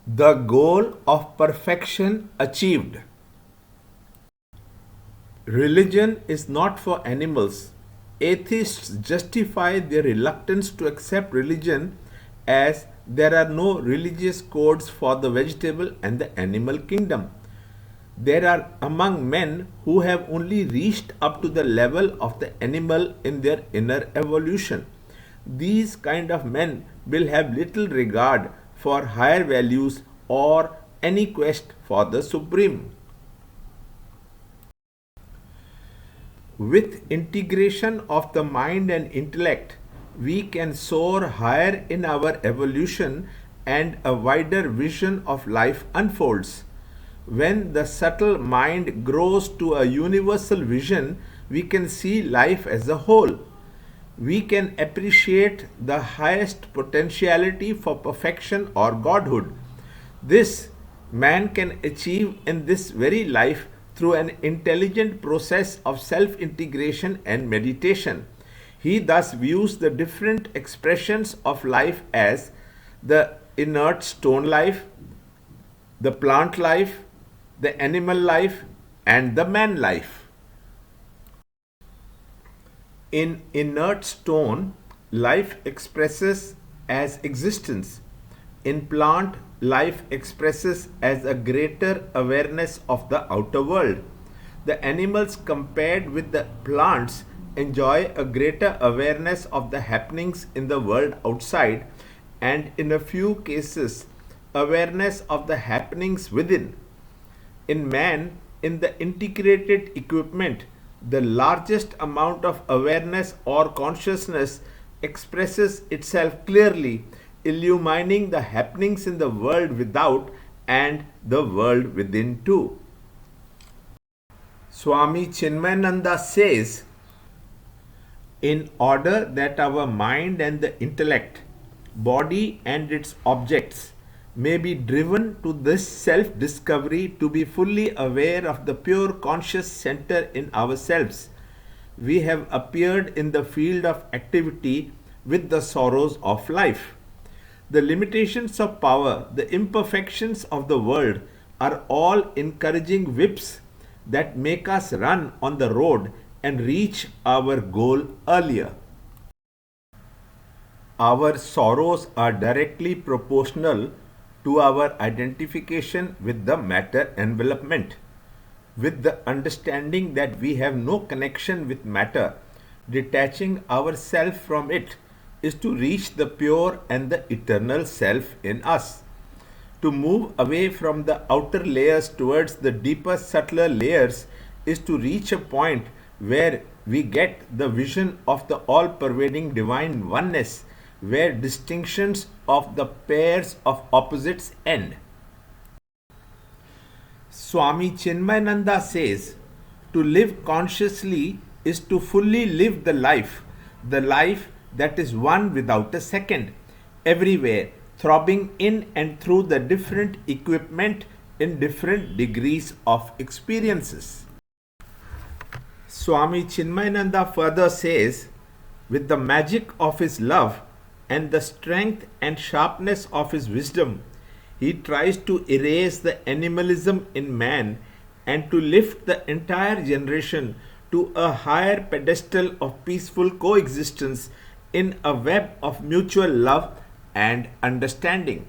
The goal of perfection achieved. Religion is not for animals. Atheists justify their reluctance to accept religion as there are no religious codes for the vegetable and the animal kingdom. There are among men who have only reached up to the level of the animal in their inner evolution. These kind of men will have little regard for higher values or any quest for the supreme. With integration of the mind and intellect, we can soar higher in our evolution and a wider vision of life unfolds. When the subtle mind grows to a universal vision, we can see life as a whole. We can appreciate the highest potentiality for perfection or godhood. This man can achieve in this very life through an intelligent process of self integration and meditation. He thus views the different expressions of life as the inert stone life, the plant life, the animal life, and the man life. In inert stone, life expresses as existence. In plant, life expresses as a greater awareness of the outer world. The animals compared with the plants enjoy a greater awareness of the happenings in the world outside, and in a few cases, awareness of the happenings within. In man, in the integrated equipment, the largest amount of awareness or consciousness expresses itself clearly, illumining the happenings in the world without and the world within too. Swami Chinmayananda says, in order that our mind and the intellect, body and its objects, may be driven to this self discovery to be fully aware of the pure conscious center in ourselves, we have appeared in the field of activity with the sorrows of life. The limitations of power, the imperfections of the world are all encouraging whips that make us run on the road and reach our goal earlier. Our sorrows are directly proportional to our identification with the matter envelopment. With the understanding that we have no connection with matter, detaching ourself from it is to reach the pure and the eternal self in us. To move away from the outer layers towards the deeper, subtler layers is to reach a point where we get the vision of the all pervading divine oneness, where distinctions of the pairs of opposites end. Swami Chinmayananda says, to live consciously is to fully live the life that is one without a second, everywhere, throbbing in and through the different equipment in different degrees of experiences. Swami Chinmayananda further says, with the magic of his love and the strength and sharpness of his wisdom, he tries to erase the animalism in man and to lift the entire generation to a higher pedestal of peaceful coexistence in a web of mutual love and understanding.